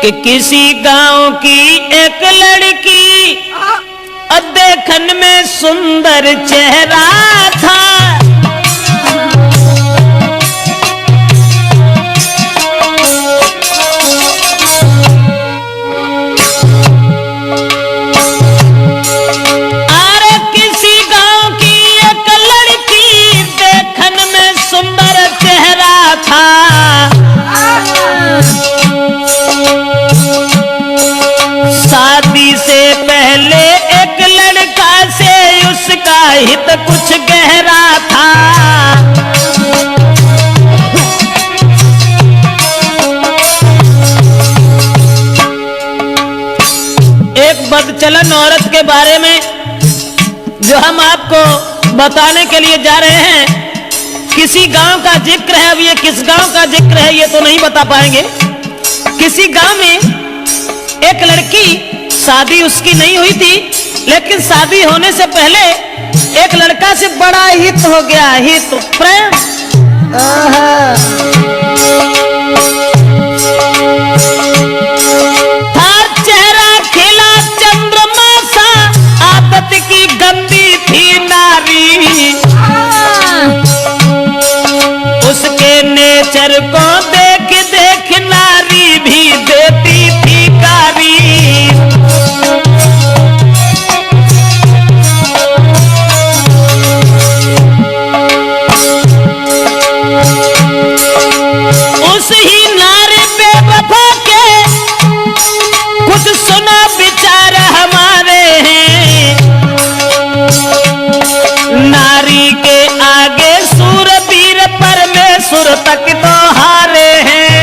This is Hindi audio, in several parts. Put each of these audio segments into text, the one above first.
कि किसी गांव की एक लड़की देखन में सुंदर चेहरा था। शादी से पहले एक लड़का से उसका हित कुछ गहरा था। एक बदचलन औरत के बारे में जो हम आपको बताने के लिए जा रहे हैं, किसी गांव का जिक्र है। अब ये किस गांव का जिक्र है ये तो नहीं बता पाएंगे। किसी गांव में एक लड़की, शादी उसकी नहीं हुई थी, लेकिन शादी होने से पहले एक लड़का से बड़ा हित हो गया, हित प्रेम। था चेहरा खिला चंद्रमा सा, आदत की गंदी थी नारी। उसके नेचर को देख देख नारी भी देती थी गारी। उस ही नारी बेवफा के कुछ सुना विचार हमारे हैं। नारी के आगे सूरवीर परमेश्वर तक तो हारे हैं।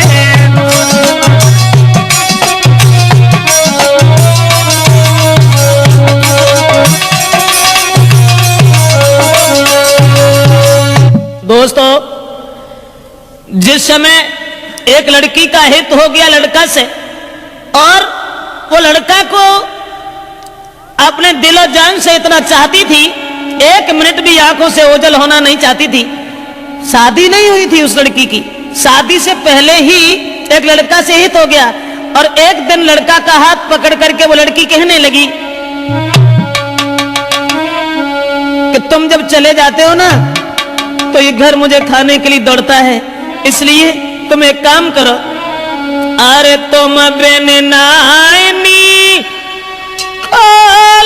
दोस्तों, जिस समय एक लड़की का हित हो गया लड़का से, और वो लड़का को अपने दिलो जान से इतना चाहती थी, एक मिनट भी आंखों से ओझल होना नहीं चाहती थी। शादी नहीं हुई थी उस लड़की की, शादी से पहले ही एक लड़का से हित हो गया। और एक दिन लड़का का हाथ पकड़ करके वो लड़की कहने लगी कि तुम जब चले जाते हो ना तो ये घर मुझे खाने के लिए दौड़ता है, इसलिए तुम एक काम करो, अरे तुम बिन नानी को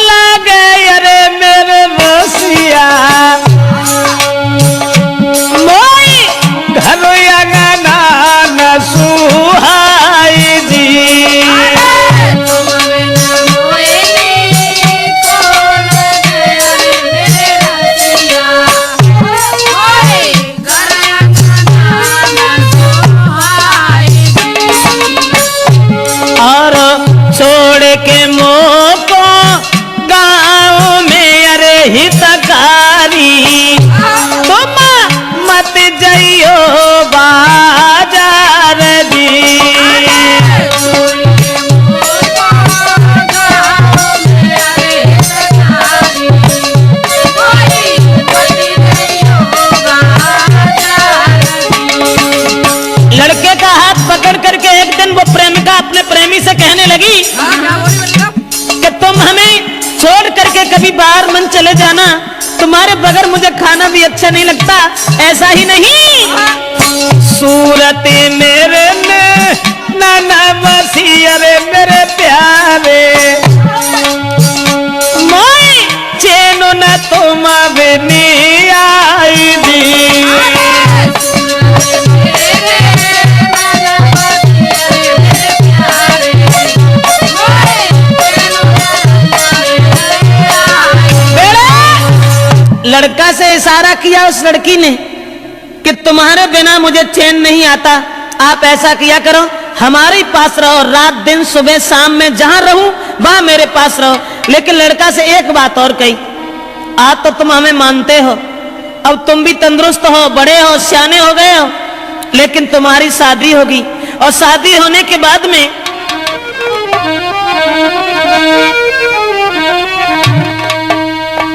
लगे अरे मेरे बसिया मोई घर अंगना न सुहाई जी। के मोको गाँव में अरे हितकारी, तुम मत जाइयो बाजार दी। लड़के का हाथ पकड़ करके एक दिन वो प्रेमिका अपने प्रेमी से कहने लगी कि तुम हमें छोड़ करके कभी बाहर मन चले जाना, तुम्हारे बगैर मुझे खाना भी अच्छा नहीं लगता। ऐसा ही नहीं, सूरत मेरे में नाना बसी अरे मेरे प्यारे मोई चैनो न तुम बिनी आई दी। लड़का से इशारा किया उस लड़की ने कि तुम्हारे बिना मुझे चैन नहीं आता, आप ऐसा किया करो, हमारे पास रहो, रात दिन सुबह शाम में जहां रहूं वहां मेरे पास रहो। लेकिन लड़का से एक बात और कही, आज तो तुम हमें मानते हो, अब तुम भी तंदुरुस्त हो, बड़े हो, सियाने हो गए हो, लेकिन तुम्हारी शादी होगी, और शादी होने के बाद में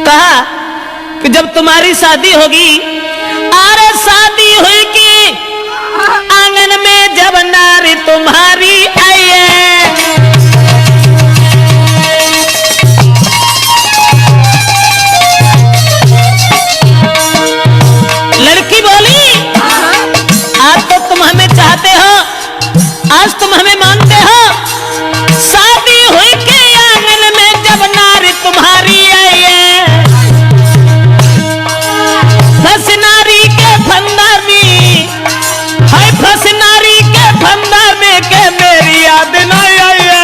कहा कि जब तुम्हारी शादी होगी, अरे शादी होगी आंगन में जब नारी तुम्हारी आई है, आज तुम हमें मानते हो। शादी हुई के आंगन में जब नारी तुम्हारी आई है, फंस नारी के फंदा में, हाय फंस नारी के फंदा में के मेरी याद न आई है।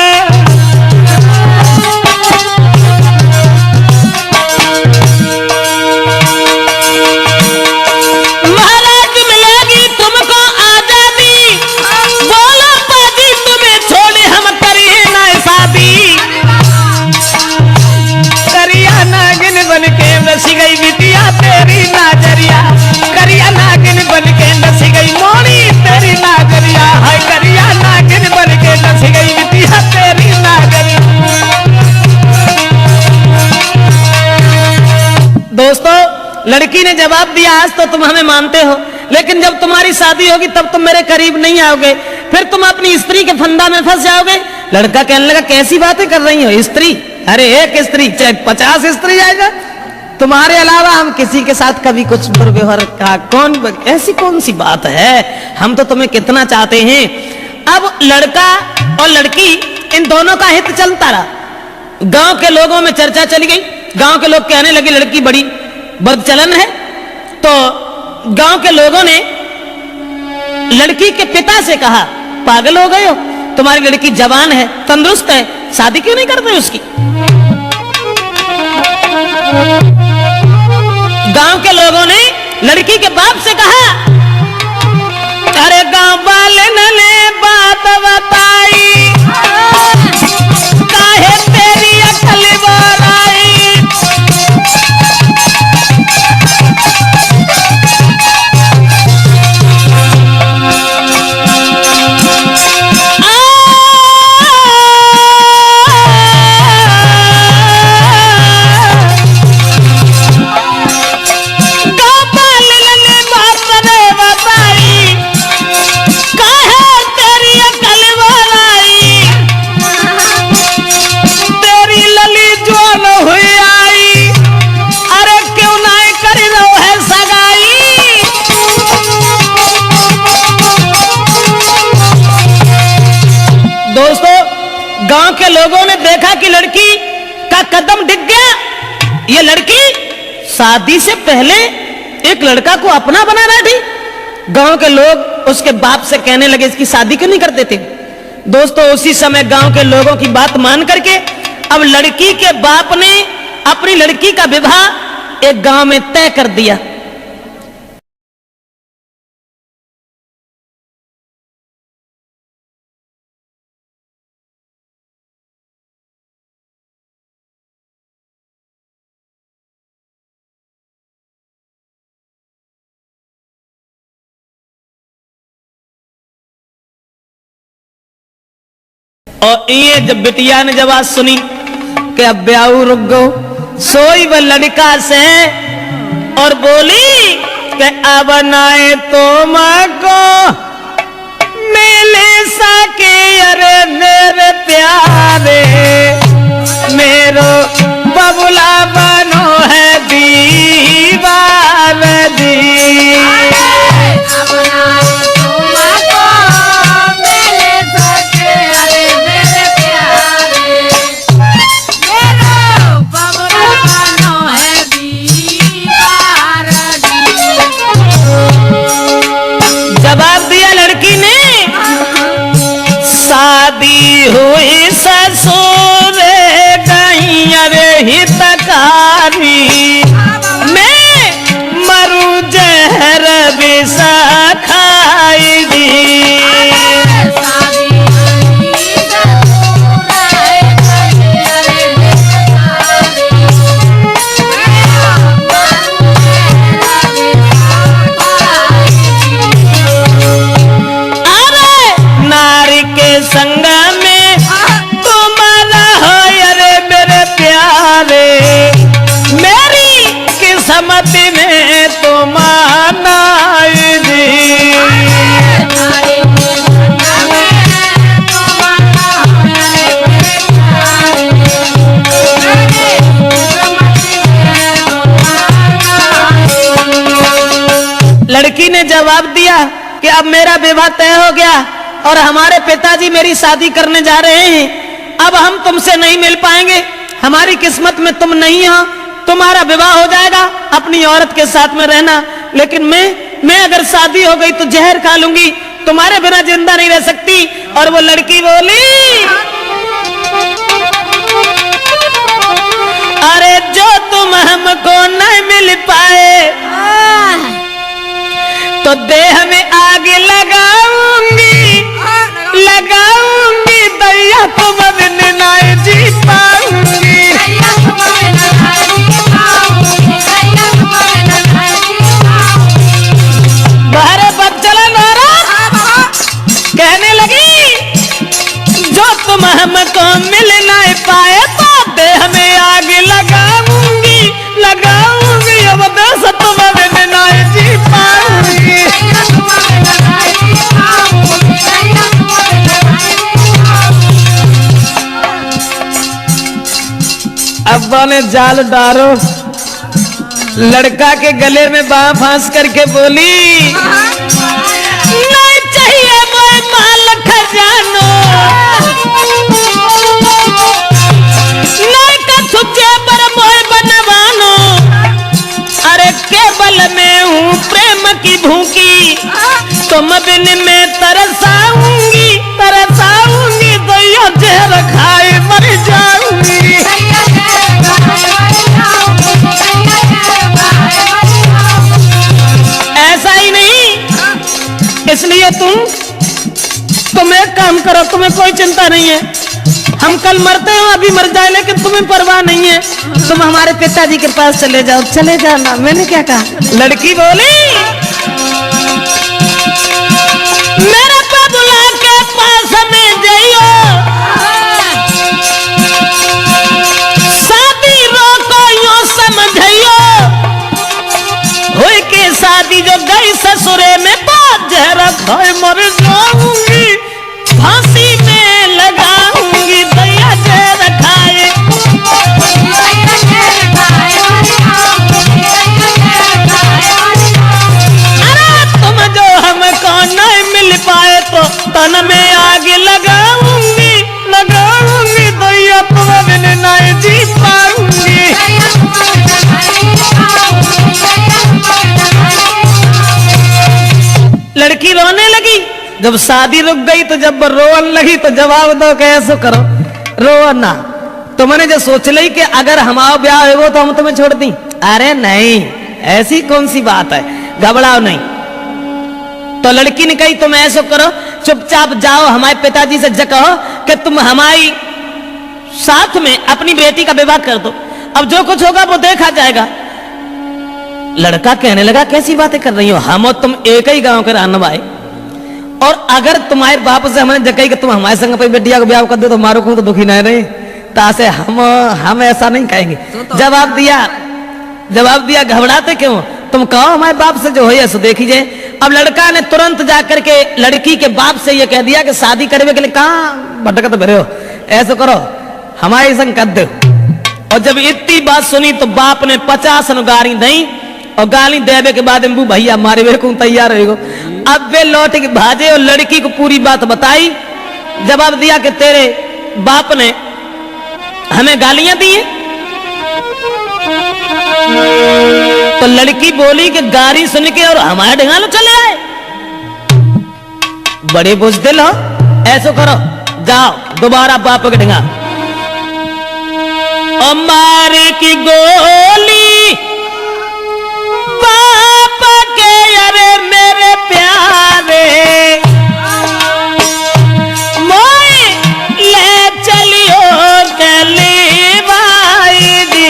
महाराज मिलेगी तुमको आजादी, बोलो पाजी तुम्हें छोड़े हम करिए ना शादी। करिया नागिन बन के नसी गई बिटिया तेरी नाजरिया, करिया नागिन बन के नसी गई मोड़ी तेरी नाजरिया, हाय करिया नागिन बन के नसी गई बिटिया तेरी नाजरिया। दोस्तों, लड़की ने जवाब दिया आज तो तुम हमें मानते हो, लेकिन जब तुम्हारी शादी होगी तब तुम मेरे करीब नहीं आओगे, फिर तुम अपनी स्त्री के फंदा में फंस जाओगे। लड़का कहने लगा कैसी बातें कर रही हो, स्त्री? अरे एक स्त्री चाहे 50 स्त्री जाएगा, तुम्हारे अलावा हम किसी के साथ कभी कुछ दुर्व्यवहार का ऐसी कौन सी बात है, हम तो तुम्हें कितना चाहते हैं। अब लड़का और लड़की इन दोनों का हित चलता रहा। गांव के लोगों में चर्चा चली गई, गांव के लोग कहने लगे लड़की बड़ी बदचलन है। तो गांव के लोगों ने लड़की के पिता से कहा पागल हो गए हो, तुम्हारी लड़की जवान है, तंदुरुस्त है, शादी क्यों नहीं करते उसकी। गांव के लोगों ने लड़की के बाप से कहा अरे गांव वाले ने बात बताई, काहे तेरी अकल बोराई। गांव के लोगों ने देखा कि लड़की का कदम डिग गया, ये लड़की शादी से पहले एक लड़का को अपना बना बैठी। गांव के लोग उसके बाप से कहने लगे इसकी शादी क्यों नहीं कर देते। दोस्तों, उसी समय गांव के लोगों की बात मान करके अब लड़की के बाप ने अपनी लड़की का विवाह एक गांव में तय कर दिया। और ये जब बिटिया ने जब आज सुनी कि अब ब्याह रुक गो, सोई वह लड़का से और बोली कि अब नाए तो माँ को मिले सके। अरे मेरे प्यारे मेरो बबुला बनो है दीवार दी। हुई ससुर गई अरे हितकारी, मैं मरू जहर विषा खाई दी। अरे नारी के संग किस्मत में तो माना दी। लड़की ने जवाब दिया कि अब मेरा विवाह तय हो गया, और हमारे पिताजी मेरी शादी करने जा रहे हैं, अब हम तुमसे नहीं मिल पाएंगे, हमारी किस्मत में तुम नहीं हो, तुम्हारा विवाह हो जाएगा, अपनी औरत के साथ में रहना, लेकिन मैं अगर शादी हो गई तो जहर खा लूंगी, तुम्हारे बिना जिंदा नहीं रह सकती। और वो लड़की बोली, अरे जो तुम हमको नहीं मिल पाए तो देह में आग लगाऊंगी, लगाऊंगी, दैया तुम बिन नहीं जी पाऊंगी। बाहर बच चला नारा कहने लगी, जो तुम हमको मिल नहीं पाए तो देह में आग लगाऊंगी, लगाऊंगी, अब देश तुम बिन नहीं जी पाऊंगी। अब्बा ने जाल डारो, लड़का के गले में बाह फांस करके बोली, नहीं चाहिए मोए माल खजानो, नहीं कछु जेबर मोए बनवानो, अरे केवल मैं हूँ प्रेम की भूखी, तुम बिन में तरसाऊंगी, तरसाऊंगी, दैया जहर खाए मर जाऊंगी। ऐसा ही नहीं, इसलिए तुम एक काम करो, तुम्हें कोई चिंता नहीं है, हम कल मरते हो, अभी मर जाए, लेकिन तुम्हें परवाह नहीं है, तुम हमारे पिताजी के पास चले जाओ, चले जाना। मैंने क्या कहा? लड़की बोली, मेरे बबुला के पास में जाइयो, शादी रोको यूं समझियो, हुई की शादी जो गई ससुरे में तो जहर खाए मर जाऊंगी, फांसी में लगाऊंगी, दैया जहर खाए। अरे तुम जो हमको नहीं मिल पाए तो तन में आग लगाऊंगी, लगाऊंगी, दैया तुम बिन नहीं जी पाऊंगी। लड़की रोने लगी, जब शादी रुक गई तो जब रोन लगी तो जवाब दो कैसे करो, रो ना, तुमने जो सोच ली कि अगर हमारा ब्याह हो तो हम तुम्हें छोड़ दी, अरे नहीं, ऐसी कौन सी बात है, घबराओ नहीं। तो लड़की ने कही तुम ऐसा करो, चुपचाप जाओ, हमारे पिताजी से कहो कि तुम हमारी साथ में अपनी बेटी का विवाह कर दो, अब जो कुछ होगा वो देखा जाएगा। लड़का कहने लगा कैसी बातें कर रही हो, हम और तुम एक ही गांव के रहने वाले, और अगर तुम्हारे बाप से हमने जगह कि तुम हमारे संग पे बेटिया को ब्याह कर दो तो हमारे को तो दुखी नहीं रहे, तासे हम ऐसा नहीं कहेंगे। जवाब दिया घबराते क्यों, तुम कहो हमारे बाप से जो हो सो देखी जाए। अब लड़का ने तुरंत जाकर के लड़की के बाप से ये कह दिया कि शादी करने के लिए कहाँ भटकत भरे हो, ऐसा करो हमारे संग कर दो। और जब इतनी बात सुनी तो बाप ने 50 गाली दी, और गाली देवे के बाद एम्बू भैया मारे वे को तैयार रहेगो। अब वे लौट के भाजे और लड़की को पूरी बात बताई, जवाब दिया कि तेरे बाप ने हमें गालियां दी हैं। तो लड़की बोली कि गाली सुन के और हमारे ढंगालो चले आए, बड़े बुजदिल हो, ऐसो करो जाओ दोबारा बाप के ढंगा, और मारे की गोली बाप के, अरे मेरे प्यारे मोए ले चलियो गली भाई दी।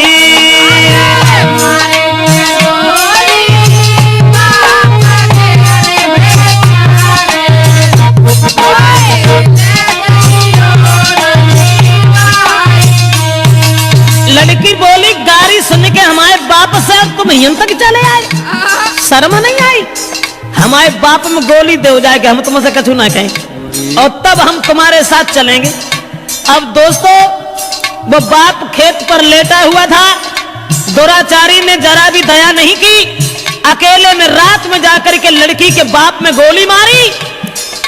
लड़की बोली गाली सुन के हमारे बाप से तुम यहां तक चले आए, शर्म नहीं आई, हमारे बाप में गोली दे हो जाएगा, हम तुमसे कछु ना कहें और तब हम तुम्हारे साथ चलेंगे। अब दोस्तों वो बाप खेत पर लेटा हुआ था, दुराचारी ने जरा भी दया नहीं की, अकेले में रात में जाकर के लड़की के बाप में गोली मारी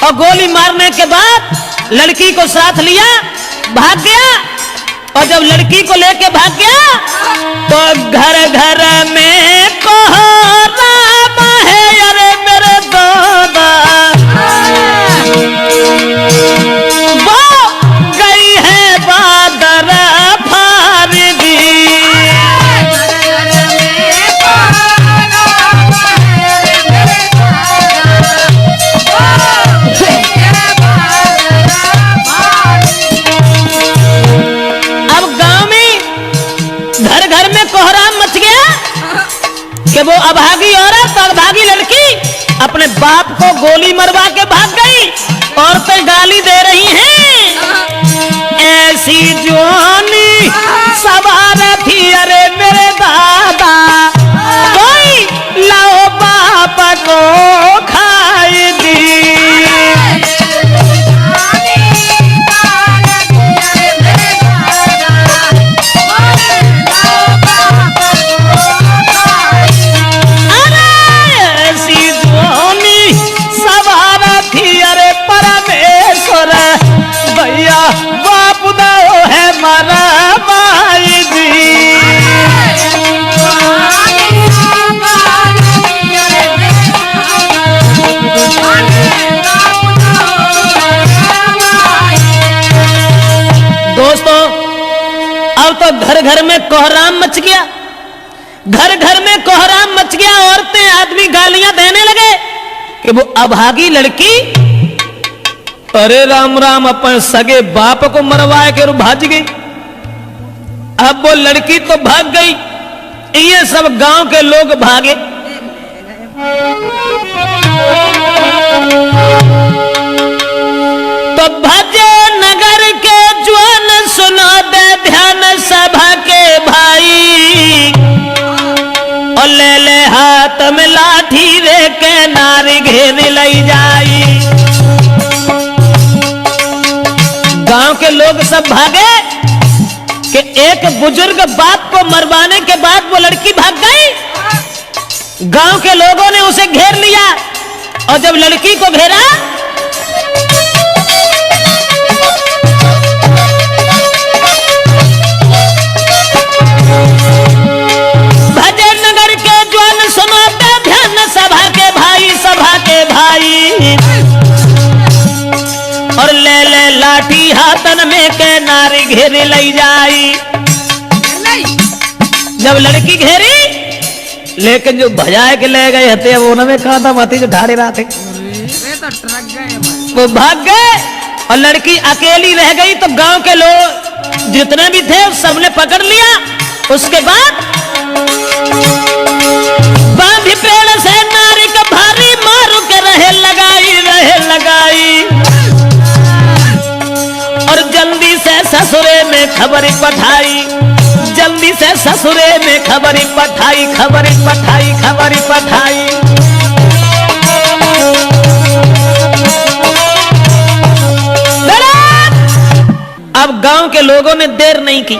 और गोली मारने के बाद लड़की को साथ लिया, भाग गया। और जब लड़की को लेके भाग गया तो घर घर में कोहराम है, अरे मेरे दादा वो गई है बादर फारदी। कि वो अभागी औरत और अभागी लड़की अपने बाप को गोली मरवा के भाग गई। औरतें गाली दे रही हैं, ऐसी जवानी सवार थी, अरे मेरे दादा कोई लाओ बाप को खाई दी। भैया बाप दाओ है मारा माई दी। दोस्तों अब तो घर घर में कोहराम मच गया, घर घर में कोहराम मच गया। औरतें आदमी गालियां देने लगे कि वो अभागी लड़की, अरे राम राम, अपन सगे बाप को मरवाए के भाज गई। अब वो लड़की तो भाग गई, ये सब गांव के लोग भागे। तो भजे नगर के ज्वान सुनो दे ध्यान सभा के भाई, और ले ले हाथ में लाठी रे के नारी घेर लई जाई। गांव के लोग सब भागे कि एक बुजुर्ग बाप को मरवाने के बाद वो लड़की भाग गई। गांव के लोगों ने उसे घेर लिया और जब लड़की को घेरा भजे नगर के ज्वान सुनाते ध्यान सभा के भाई, सभा के भाई, और ले ले लाठी हाथन में के नारी घेरी लई जाई। जब लड़की घेरी, लेकिन जो भजाए के ले गए हते वो उन्होंने कहा था मती जो ढाड़े रहा थे वो भाग गए और लड़की अकेली रह गई। तो गांव के लोग जितने भी थे सबने पकड़ लिया। उसके बाद बांधी पेड़ से नारी का भारी मारू के रहे लगाई, रहे लगाई, और जल्दी से ससुरे में खबर पठाई, जल्दी से ससुरे में खबर पठाई, खबर पठाई, खबर पठाई। अब गांव के लोगों ने देर नहीं की,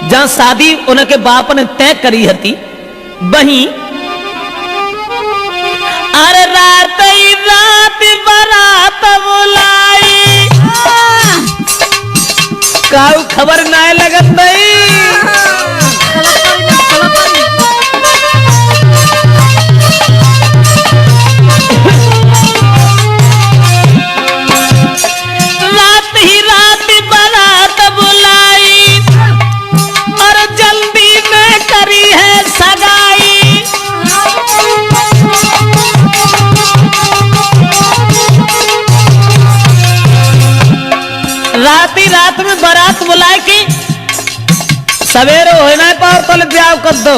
जहां शादी उनके बाप ने तय करी थी वहीं अरे रात ही रात बारात बुलाई, काऊ खबर ना लगत नहीं। रात ही रात बारात बुलाई और जल्दी में करी है सगाई। रात ही रात में बारात बुलाए कि सवेरे होना पार तो ब्याह कर दो,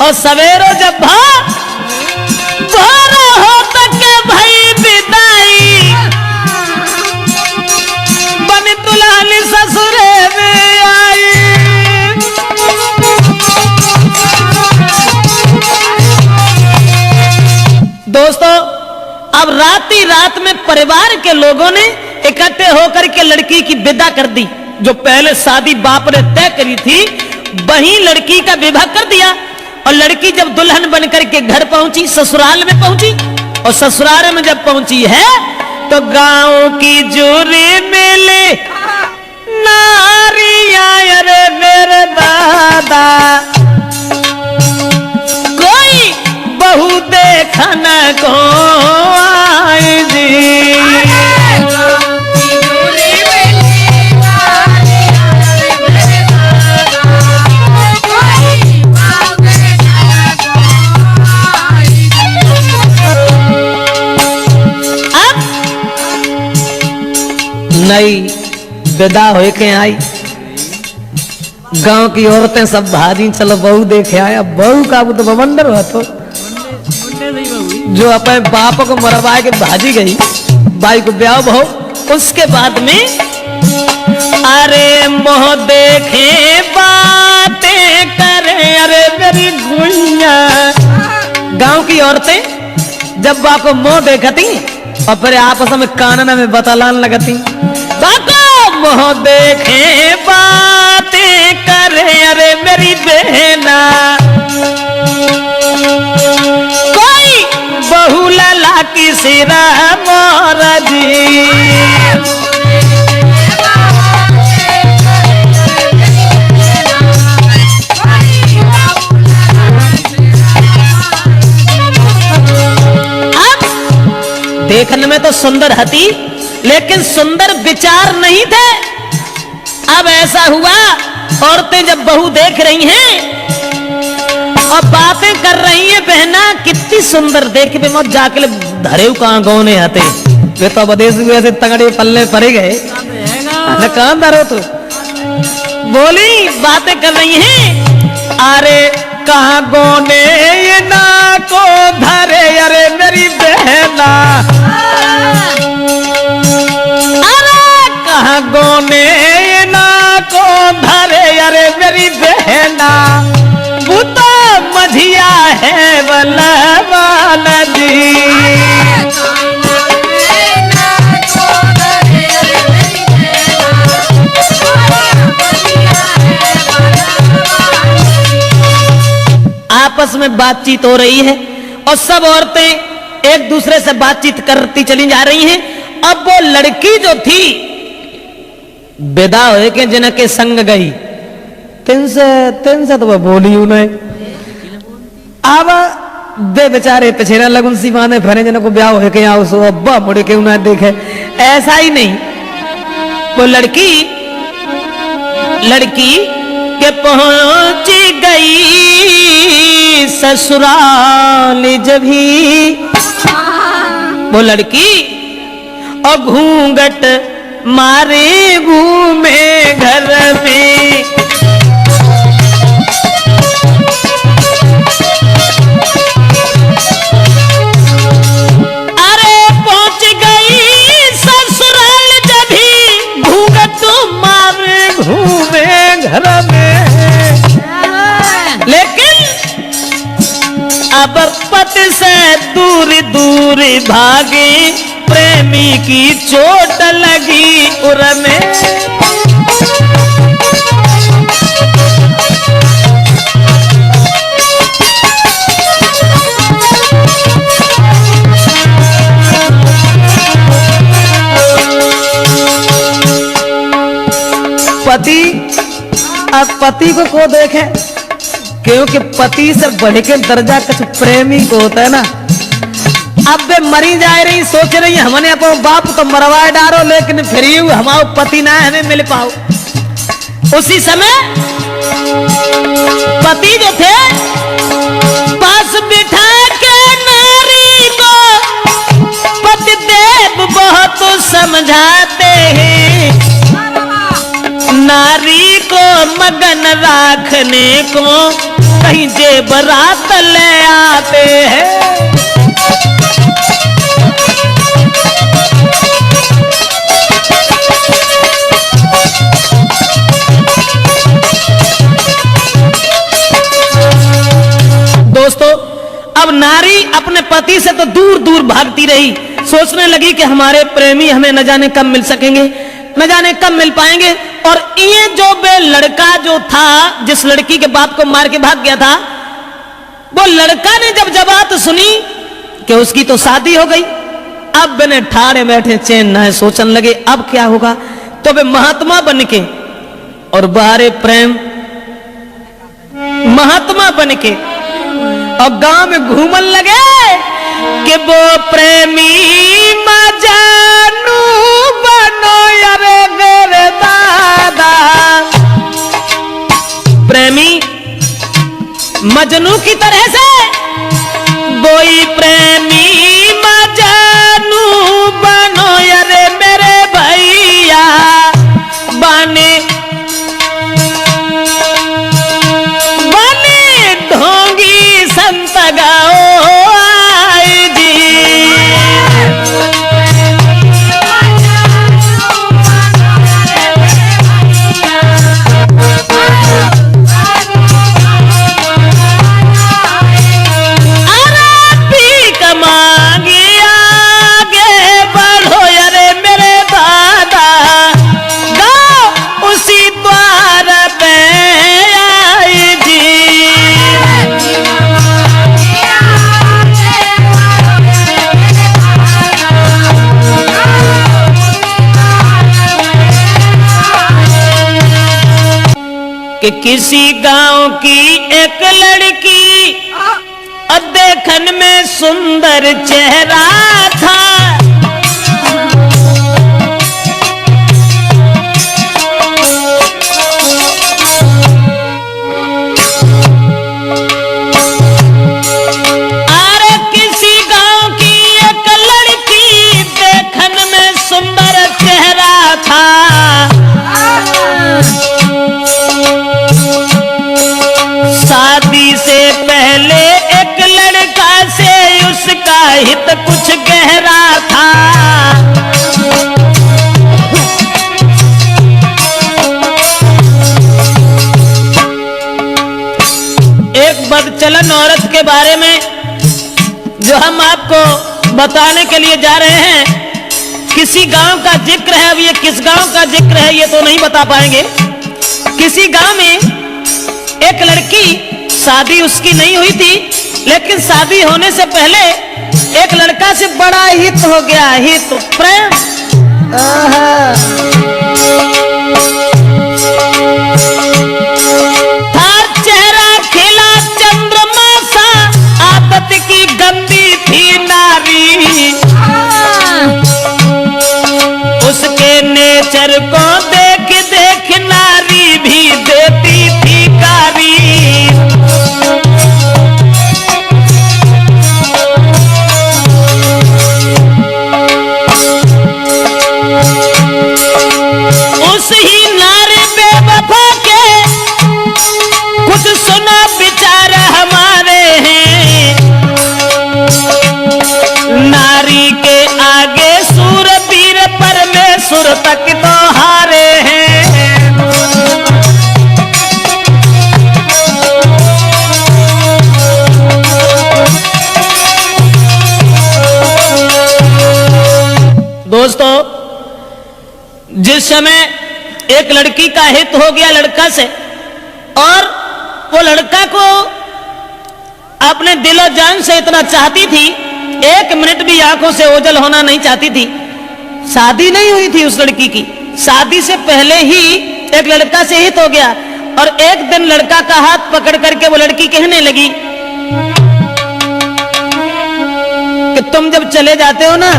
और सवेरो जब हो तक के भाई विदाई, बन दुल्हन ससुरे में आई। दोस्तों अब रात ही रात में परिवार के लोगों ने इकट्ठे होकर के लड़की की विदा कर दी। जो पहले शादी बाप ने तय करी थी वहीं लड़की का विवाह कर दिया। और लड़की जब दुल्हन बनकर के घर पहुंची, ससुराल में पहुंची, और ससुराल में जब पहुंची है तो गांव की जोरी मिली नारिया रे मेरे दादा, कोई बहू देखन को आई जी। नई विदा हो के आई, गांव की औरतें सब भाजी चलो बहू देखे आए। अब बहू का वो तो बवंडर हुआ तो जो अपने बाप को मरवा के भाजी गई, भाई को ब्याह बहू। उसके बाद में अरे मोह देखे बातें करे अरे मेरी गुइया। गांव की औरतें जब बाप को मोह देखती और फिर आपस में कानना में बतलान लगती, बाको मोह देखे बातें करे अरे मेरी बहना, कोई बहू लला की सिरा मोरा जी। देखने में तो सुंदर हती लेकिन सुंदर विचार नहीं थे। अब ऐसा हुआ औरतें जब बहू देख रही हैं और बातें कर रही हैं, बहना कितनी सुंदर देख पे मत जाके धरे कहां गौने आते वे तो विदेश में ऐसे तगड़े पल्ले पड़े गए कहां धरो तो बोली बातें कर रही हैं। अरे कहां गौने ये ना को धरे अरे मेरी बहना, अरे कहां गौने ये ना को धरे अरे मेरी बहना, वो तो मझिया है बलवान जी। आपस में बातचीत हो रही है और सब औरतें एक दूसरे से बातचीत करती चली जा रही हैं। अब वो लड़की जो थी विदा हो के जिनके संग गई, तिन से तो वह बोली उन्हें। अब बे बेचारे पिछेरा लगुन सी माने फरे जिनको ब्याह हो के आओ सो अब्बा मुड़ के उन्हें देखे, ऐसा ही नहीं। वो लड़की के पहुंची गई ससुराल जब ही, वो लड़की और घूंघट मारे घूमे घर में। अरे पहुंच गई ससुराल जब ही घूंघट मारे घूमे घर में। लेकिन अब पति से दूर दूर भागे, प्रेमी की चोट लगी उर में। पति अब पति को देखे, क्योंकि पति से बढ़ के दर्जा कुछ प्रेमी को होता है ना। अब वे मरी जा रही, सोच रही हमने अपने बाप तो मरवा डारो लेकिन फिर हमारा पति ना हमें मिल पाओ। उसी समय पति जो थे पास बिठा के नारी को पति देव बहुत समझाते हैं, नारी को मगन रखने को कहीं जेबरात ले आते हैं। दोस्तों अब नारी अपने पति से तो दूर दूर भागती रही, सोचने लगी कि हमारे प्रेमी हमें न जाने कब मिल सकेंगे, न जाने कब मिल पाएंगे। और ये जो बे लड़का जो था जिस लड़की के बाप को मार के भाग गया था, वो लड़का ने जब बात सुनी कि उसकी तो शादी हो गई, अब बने ठाड़े बैठे चैन न है, सोचने लगे अब क्या होगा। तो वे महात्मा बन के और बारे प्रेम महात्मा बन के और गांव में घूमन लगे कि वो प्रेमी मजानू बनो अरे मेरे दादा। प्रेमी मजनू की तरह से कोई प्रेमी मजानू बनो अरे मेरे भैया बने ढोंगी संत गाओ आई जी। कि किसी गांव की एक लड़की देखन में सुंदर चेहरा था। अरे किसी गांव की एक लड़की देखन में सुंदर चेहरा था। शादी से पहले एक लड़का से उसका हित कुछ गहरा था। एक बदचलन औरत के बारे में जो हम आपको बताने के लिए जा रहे हैं, किसी गांव का जिक्र है। अब ये किस गांव का जिक्र है ये तो नहीं बता पाएंगे। किसी गांव में एक लड़की, शादी उसकी नहीं हुई थी, लेकिन शादी होने से पहले एक लड़का से बड़ा हित हो गया। हित प्रेम था, चेहरा खिला चंद्रमा सा, आदत की गंदी थी नारी। उसके नेचर को देख देख नारी भी देती थी गारी। उस ही नारी बेवफा के कुछ सुना विचार हमारे हैं। नारी के आगे सूरवीर परमेश्वर तक तो हारे हैं। दोस्तों, जिस समय एक लड़की का हित हो गया लड़का से और वो लड़का को अपने दिलो जान से इतना चाहती थी, एक मिनट भी आंखों से ओझल होना नहीं चाहती थी। शादी नहीं हुई थी उस लड़की की, शादी से पहले ही एक लड़का से हित हो गया। और एक दिन लड़का का हाथ पकड़ करके वो लड़की कहने लगी कि तुम जब चले जाते हो ना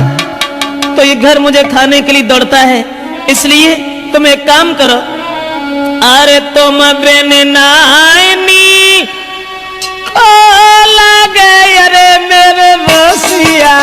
तो ये घर मुझे खाने के लिए दौड़ता है, इसलिए तुम एक काम करो, अरे तुम बिन नानी लगे अरे मेरे बसिया।